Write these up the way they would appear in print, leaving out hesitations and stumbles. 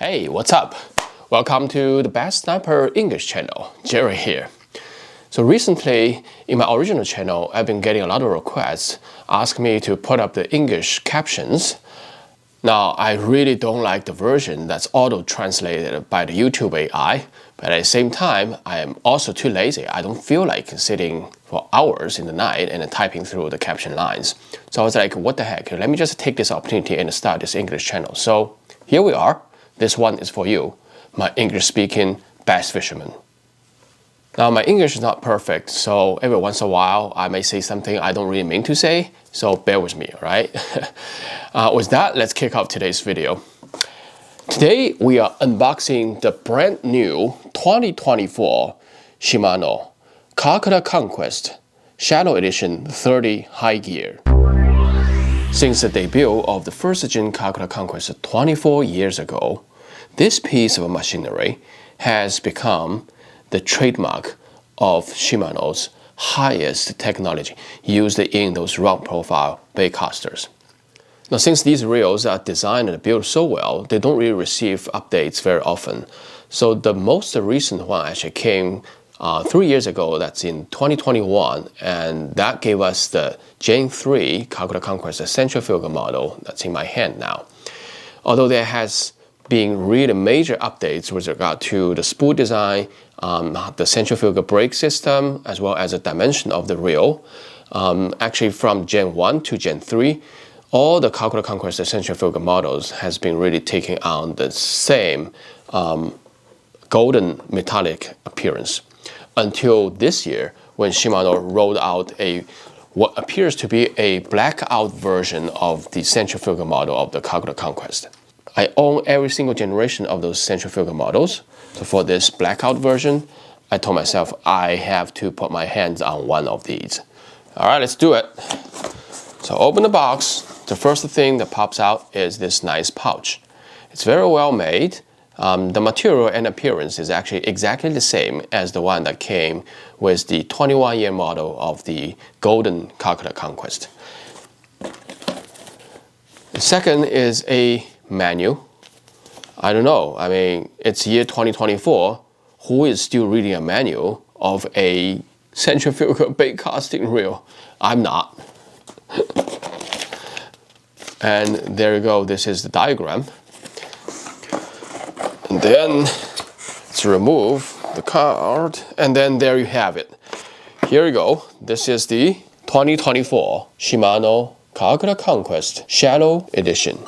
Hey, what's up? Welcome to the Best Sniper English channel. Jerry here. So recently, in my original channel, I've been getting a lot of requests asking me to put up the English captions. Now, I really don't like the version that's auto-translated by the YouTube AI, but at the same time, I am also too lazy. I don't feel like sitting for hours in the night and typing through the caption lines. So I was like, what the heck? Let me just take this opportunity and start this English channel. So here we are. This one is for you, my English-speaking bass fisherman. Now, my English is not perfect, so every once in a while, I may say something I don't really mean to say, so bear with me, all right? With that, let's kick off today's video. Today, we are unboxing the brand new 2024 Shimano Calcutta Conquest Shadow Edition 30 High Gear. Since the debut of the first-gen Calcutta Conquest 24 years ago, this piece of machinery has become the trademark of Shimano's highest technology used in those round profile bait casters. Now, since these reels are designed and built so well, they don't really receive updates very often. So the most recent one actually came 3 years ago, that's in 2021, and that gave us the Gen 3 Calcutta Conquest centrifugal model that's in my hand now. Although there has been really major updates with regard to the spool design, the centrifugal brake system, as well as the dimension of the reel. Actually, from Gen 1 to Gen 3, all the Calcutta Conquest centrifugal models has been really taking on the same golden metallic appearance until this year when Shimano rolled out what appears to be a blackout version of the centrifugal model of the Calcutta Conquest. I own every single generation of those centrifugal models. So for this blackout version, I told myself I have to put my hands on one of these. All right, let's do it. So open the box. The first thing that pops out is this nice pouch. It's very well made. The material and appearance is actually exactly the same as the one that came with the 21-year model of the golden Calcutta Conquest. The second is a manual. I don't know. I mean, it's year 2024. Who is still reading a manual of a centrifugal bait casting reel? I'm not. And there you go. This is the diagram. And then let's remove the card. And then there you have it. Here you go. This is the 2024 Shimano Calcutta Conquest Shadow Edition.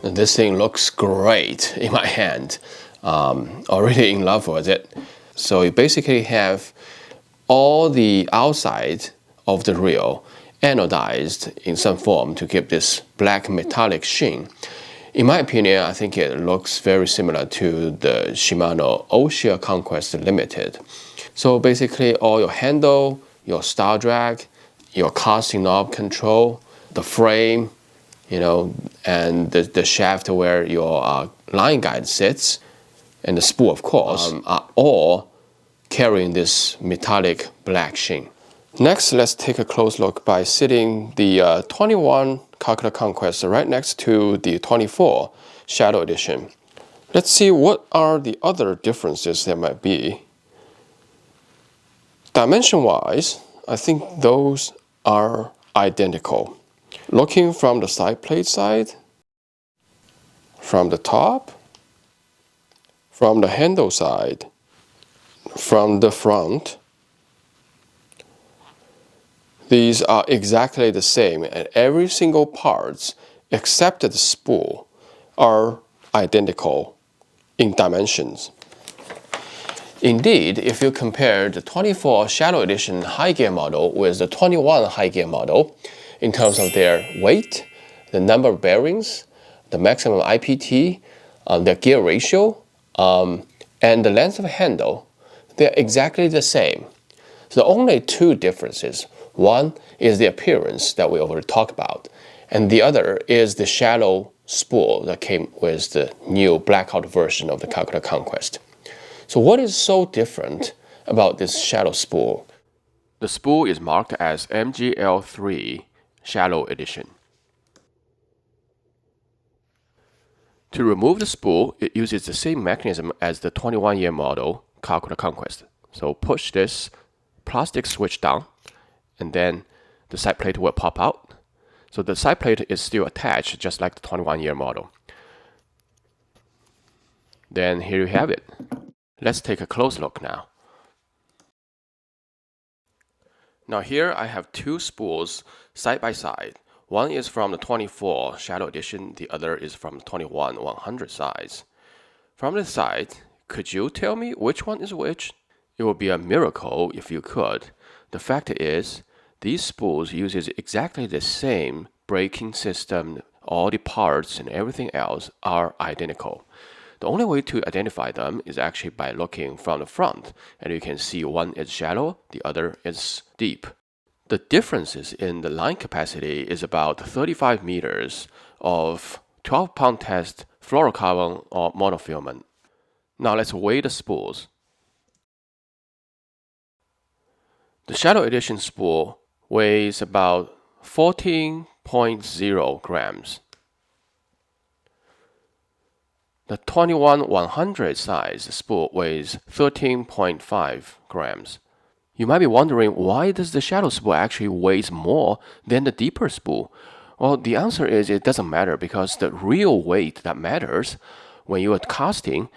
This thing looks great in my hand. Already in love with it. So you basically have all the outside of the reel anodized in some form to give this black metallic sheen. In my opinion, I think it looks very similar to the Shimano Ocean Conquest Limited. So basically all your handle, your star drag, your casting knob control, the frame, and the shaft where your line guide sits, and the spool, of course, are all carrying this metallic black sheen. Next, let's take a close look by sitting the 21 Calcutta Conquest right next to the 24 Shadow Edition. Let's see what are the other differences there might be. Dimension-wise, I think those are identical. Looking from the side plate side, from the top, from the handle side, from the front, these are exactly the same, and every single parts except the spool are identical in dimensions. Indeed, if you compare the 24 Shadow Edition high gear model with the 21 high gear model, in terms of their weight, the number of bearings, the maximum IPT, their gear ratio, and the length of handle, they're exactly the same. So the only two differences, one is the appearance that we already talked about, and the other is the shallow spool that came with the new blackout version of the Calcutta Conquest. So what is so different about this shallow spool? The spool is marked as MGL3 Shallow Edition. To remove the spool, it uses the same mechanism as the 21-year model Calcutta Conquest. So push this plastic switch down, and then the side plate will pop out. So the side plate is still attached, just like the 21-year model. Then here you have it. Let's take a close look now. Now here I have two spools side by side. One is from the 24 Shallow Edition, the other is from the 21 100 size. From the side, could you tell me which one is which? It would be a miracle if you could. The fact is, these spools uses exactly the same braking system. All the parts and everything else are identical. The only way to identify them is actually by looking from the front, and you can see one is shallow, the other is deep. The differences in the line capacity is about 35 meters of 12-pound test fluorocarbon or monofilament. Now let's weigh the spools. The Shallow Edition spool weighs about 14.0 grams. The 21 100 size spool weighs 13.5 grams. You might be wondering, why does the shallow spool actually weighs more than the deeper spool? Well, the answer is it doesn't matter, because the real weight that matters when you are casting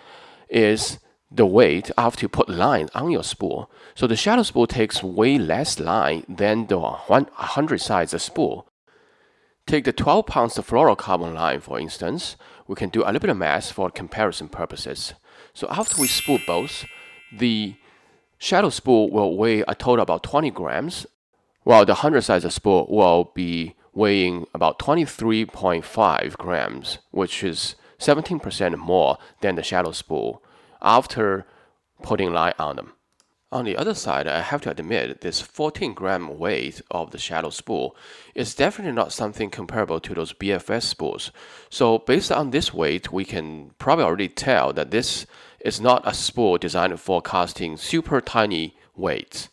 is the weight after you put line on your spool. So the shallow spool takes way less line than the 100 size spool. Take the 12 pounds of fluorocarbon line, for instance. We can do a little bit of math for comparison purposes. So after we spool both, the shallow spool will weigh a total about 20 grams, while the 100 size spool will be weighing about 23.5 grams, which is 17% more than the shallow spool after putting line on them. On the other side, I have to admit this 14-gram weight of the shallow spool is definitely not something comparable to those BFS spools. So based on this weight, we can probably already tell that this is not a spool designed for casting super tiny weights.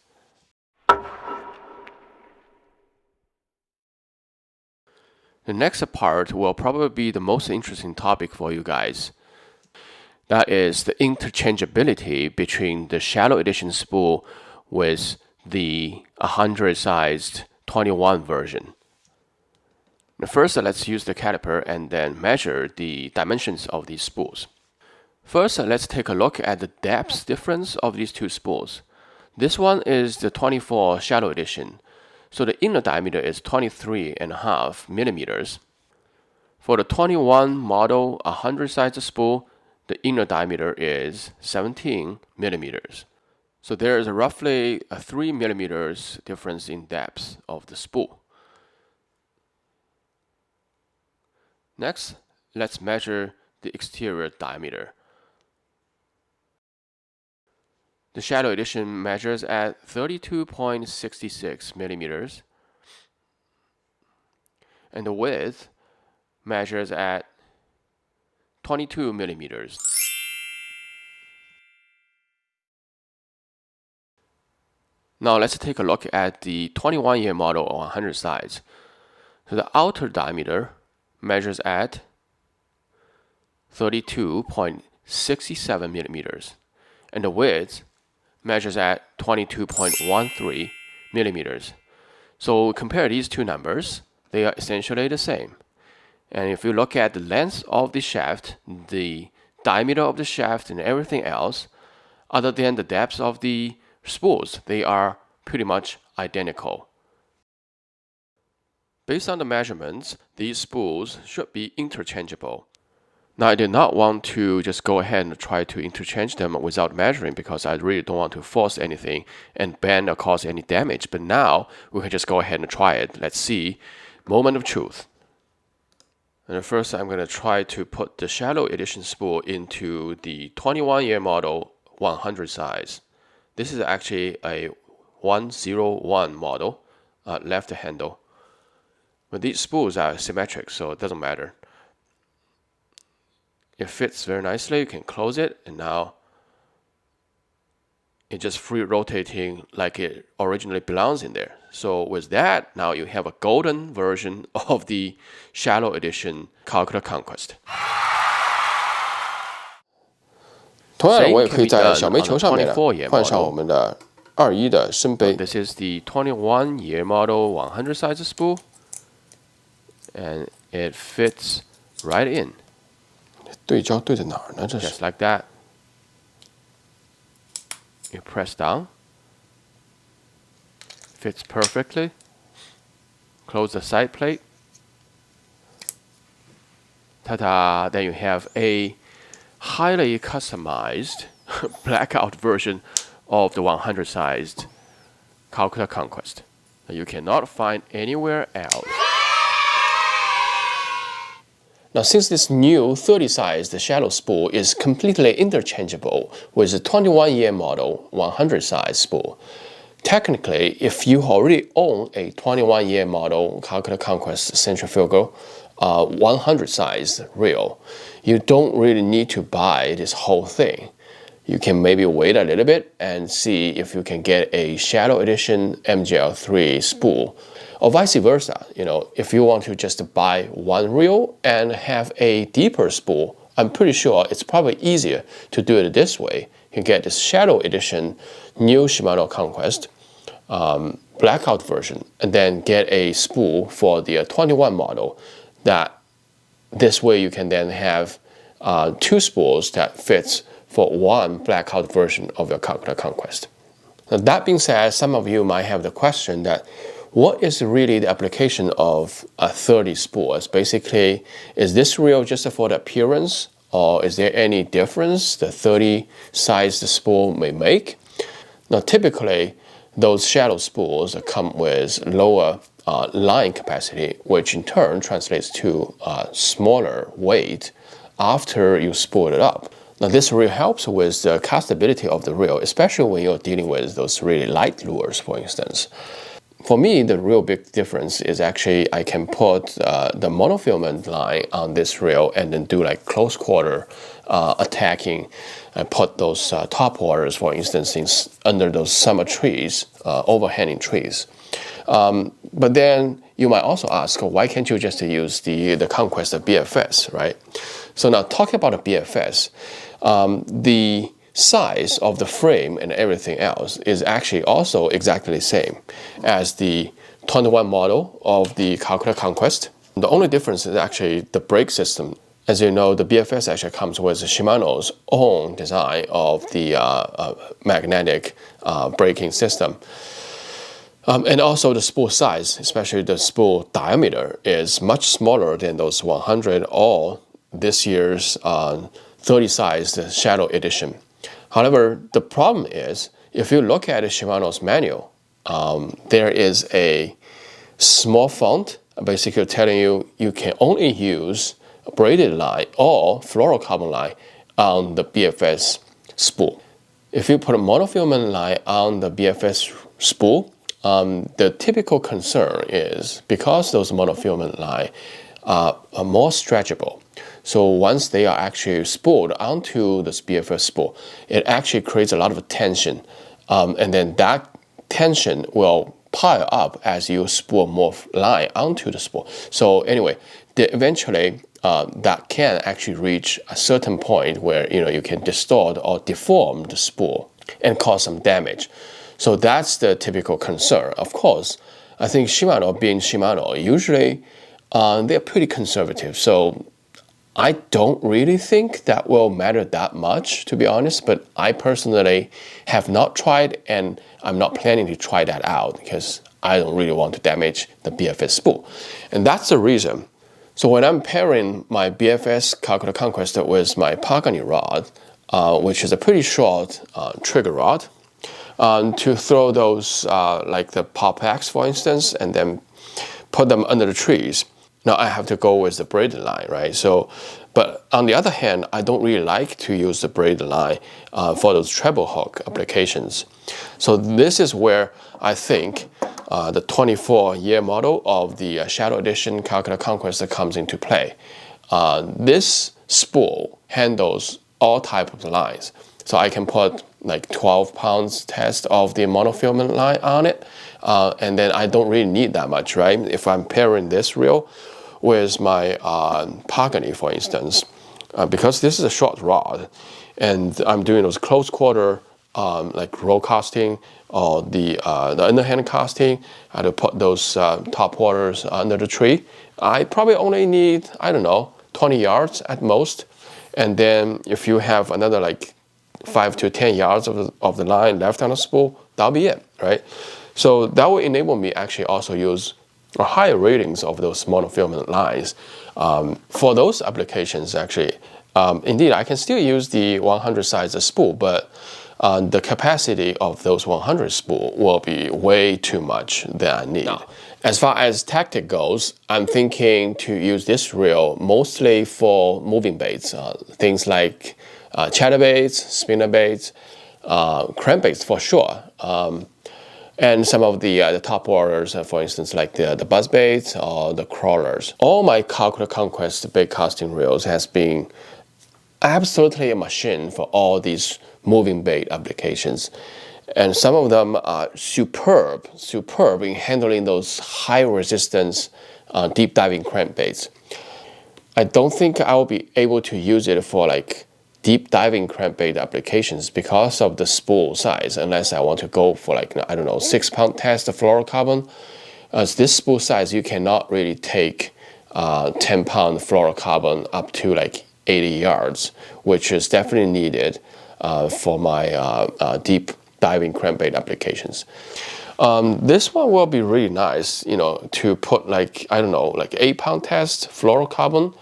The next part will probably be the most interesting topic for you guys. That is the interchangeability between the Shallow Edition spool with the 100-sized 21 version. Now first, let's use the caliper and then measure the dimensions of these spools. First, let's take a look at the depth difference of these two spools. This one is the 24 Shallow Edition, so the inner diameter is 23.5 millimeters. For the 21 model 100 size spool, the inner diameter is 17 millimeters. So there is roughly a 3 millimeters difference in depth of the spool. Next, let's measure the exterior diameter. The Shallow Edition measures at 32.66 millimeters, and the width measures at 22 millimeters. Now let's take a look at the 21-year model or 100 size. So the outer diameter measures at 32.67 millimeters, and the width measures at 22.13 millimeters. So compare these two numbers, they are essentially the same. And if you look at the length of the shaft, the diameter of the shaft and everything else, other than the depth of the spools, they are pretty much identical. Based on the measurements, these spools should be interchangeable. Now I did not want to just go ahead and try to interchange them without measuring, because I really don't want to force anything and bend or cause any damage. But now we can just go ahead and try it. Let's see. Moment of truth. And first, I'm going to try to put the Shallow Edition spool into the 21-year model 100 size. This is actually a 101 model, left handle. But these spools are symmetric, so it doesn't matter. It fits very nicely. You can close it, and now it's just free rotating like it originally belongs in there. So with that, now you have a golden version of the Shallow Edition Calcutta Conquest. 同样的，我也可以在小煤球上面呢换上我们的21的深杯。This is the 21-year model 100 size spool, and it fits right in. 对焦对在哪儿呢？这是 Just like that. You press down. Fits perfectly. Close the side plate. Ta-da! Then you have a highly customized blackout version of the 100-sized Calcutta Conquest that you cannot find anywhere else. Now, since this new 30-sized shallow spool is completely interchangeable with the 21-year model 100-size spool, technically, if you already own a 21-year model Calcutta Conquest centrifugal 100-size reel, you don't really need to buy this whole thing. You can maybe wait a little bit and see if you can get a Shadow Edition MGL3 spool, or vice versa. You know, if you want to just buy one reel and have a deeper spool, I'm pretty sure it's probably easier to do it this way. You get this Shadow Edition new Shimano Conquest blackout version, and then get a spool for the 21 model. That this way you can then have two spools that fits for one blackout version of your Calcutta Conquest. Now, that being said, some of you might have the question that what is really the application of a 30 spool? Basically, is this reel just for the appearance, or is there any difference the 30 size the spool may make? Now, typically, those shallow spools come with lower line capacity, which in turn translates to smaller weight after you spool it up. Now, this really helps with the castability of the reel, especially when you're dealing with those really light lures, for instance. For me, the real big difference is actually I can put the monofilament line on this reel and then do like close quarter attacking and put those top waters, for instance, under those summer trees, overhanging trees. But then you might also ask, why can't you just use the Conquest BFS, right? So now talking about the BFS, the size of the frame and everything else is actually also exactly the same as the 21 model of the Calcutta Conquest. The only difference is actually the brake system. As you know, the BFS actually comes with Shimano's own design of the magnetic braking system. And also the spool size, especially the spool diameter, is much smaller than those 100 or this year's 30-sized Shadow Edition. However, the problem is, if you look at Shimano's manual, there is a small font basically telling you you can only use a braided line or fluorocarbon line on the BFS spool. If you put a monofilament line on the BFS spool, the typical concern is because those monofilament lines are more stretchable. So once they are actually spooled onto this BFS spool, it actually creates a lot of tension. And then that tension will pile up as you spool more line onto the spool. So anyway, eventually that can actually reach a certain point where you can distort or deform the spool and cause some damage. So that's the typical concern. Of course, I think Shimano, being Shimano, usually they're pretty conservative. So I don't really think that will matter that much, to be honest, but I personally have not tried, and I'm not planning to try that out because I don't really want to damage the BFS spool. And that's the reason. So when I'm pairing my BFS Calcutta Conquest with my Pagani rod, which is a pretty short trigger rod, to throw those like the pop packs, for instance, and then put them under the trees. Now I have to go with the braided line, right? So, but on the other hand, I don't really like to use the braided line for those treble hook applications. So this is where I think the 24-year model of the Shadow Edition Calcutta Conquest that comes into play. This spool handles all type of lines. So I can put like 12 pounds test of the monofilament line on it. And then I don't really need that much, right? If I'm pairing this reel with my Pagani, for instance, because this is a short rod, and I'm doing those close quarter like roll casting or the underhand casting, I had to put those top waters under the tree. I probably only need, I don't know, 20 yards at most. And then if you have another like 5 to 10 yards of the line left on the spool, that'll be it, right? So that will enable me actually also use higher ratings of those monofilament lines. For those applications, actually, indeed, I can still use the 100 size spool, but the capacity of those 100 spool will be way too much than I need. Now, as far as tactic goes, I'm thinking to use this reel mostly for moving baits, things like chatterbaits, spinnerbaits, crankbaits for sure, and some of the top waters, for instance, like the buzzbaits or the crawlers. All my Calcutta Conquest bait casting reels has been absolutely a machine for all these moving bait applications. And some of them are superb in handling those high resistance deep diving crankbaits. I don't think I will be able to use it for like deep diving crankbait applications because of the spool size, unless I want to go for like, I don't know, 6 pound test of fluorocarbon. As this spool size, you cannot really take 10 pound fluorocarbon up to like 80 yards, which is definitely needed for my deep diving crankbait applications. This one will be really nice, you know, to put like, I don't know, like 8 pound test fluorocarbon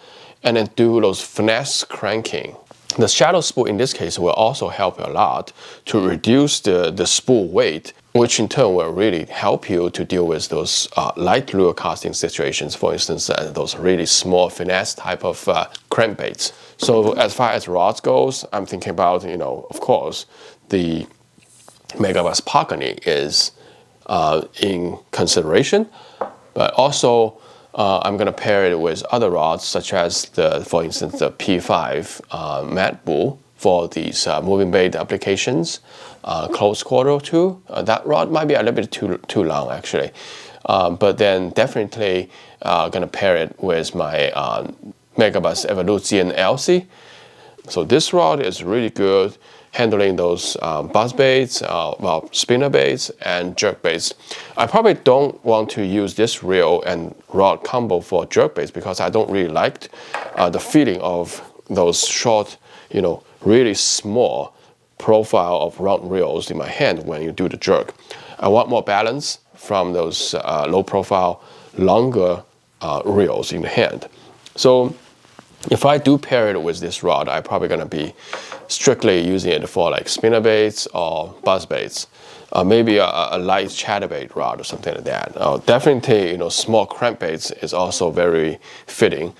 and then do those finesse cranking. The shadow spool in this case will also help a lot to reduce the spool weight, which in turn will really help you to deal with those light lure casting situations, for instance, those really small finesse type of crankbaits. So as far as rods goes, I'm thinking about, you know, of course, the Megabass Pagani is in consideration, but also I'm going to pair it with other rods such as for instance, the P5 Mad Bull for these moving bait applications, close quarter too. That rod might be a little bit too long actually, but then definitely going to pair it with my Megabass Evolution LC. So this rod is really good handling those buzz baits, well, spinner baits and jerk baits. I probably don't want to use this reel and rod combo for jerk baits because I don't really like the feeling of those short, you know, really small profile of round reels in my hand when you do the jerk. I want more balance from those low profile, longer reels in the hand. So if I do pair it with this rod, I'm probably going to be strictly using it for like spinner baits or buzz baits, maybe a light chatterbait rod or something like that. Definitely, you know, small crankbaits is also very fitting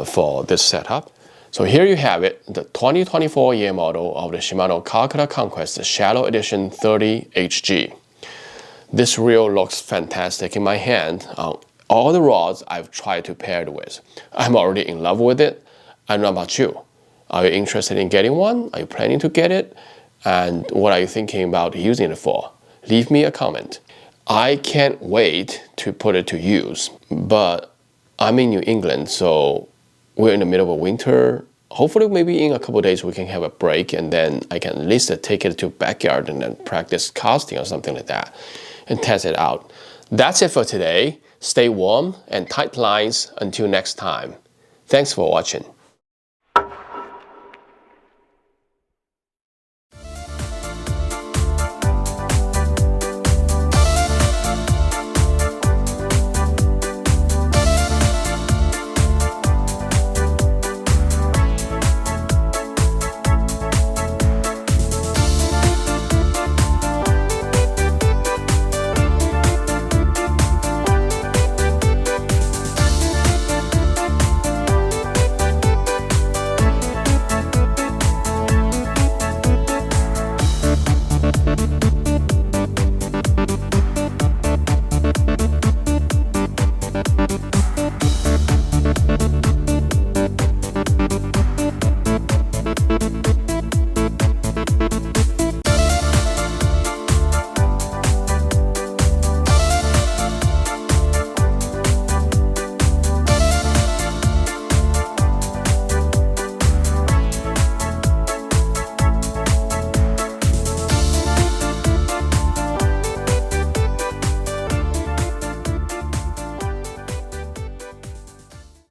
for this setup. So here you have it, the 2024 year model of the Shimano Calcutta Conquest Shadow Edition 30 HG. This reel looks fantastic in my hand. All the rods I've tried to pair it with, I'm already in love with it. I don't know about you. Are you interested in getting one? Are you planning to get it? And what are you thinking about using it for? Leave me a comment. I can't wait to put it to use, but I'm in New England, so we're in the middle of winter. Hopefully maybe in a couple of days we can have a break and then I can at least take it to backyard and then practice casting or something like that and test it out. That's it for today. Stay warm and tight lines until next time. Thanks for watching.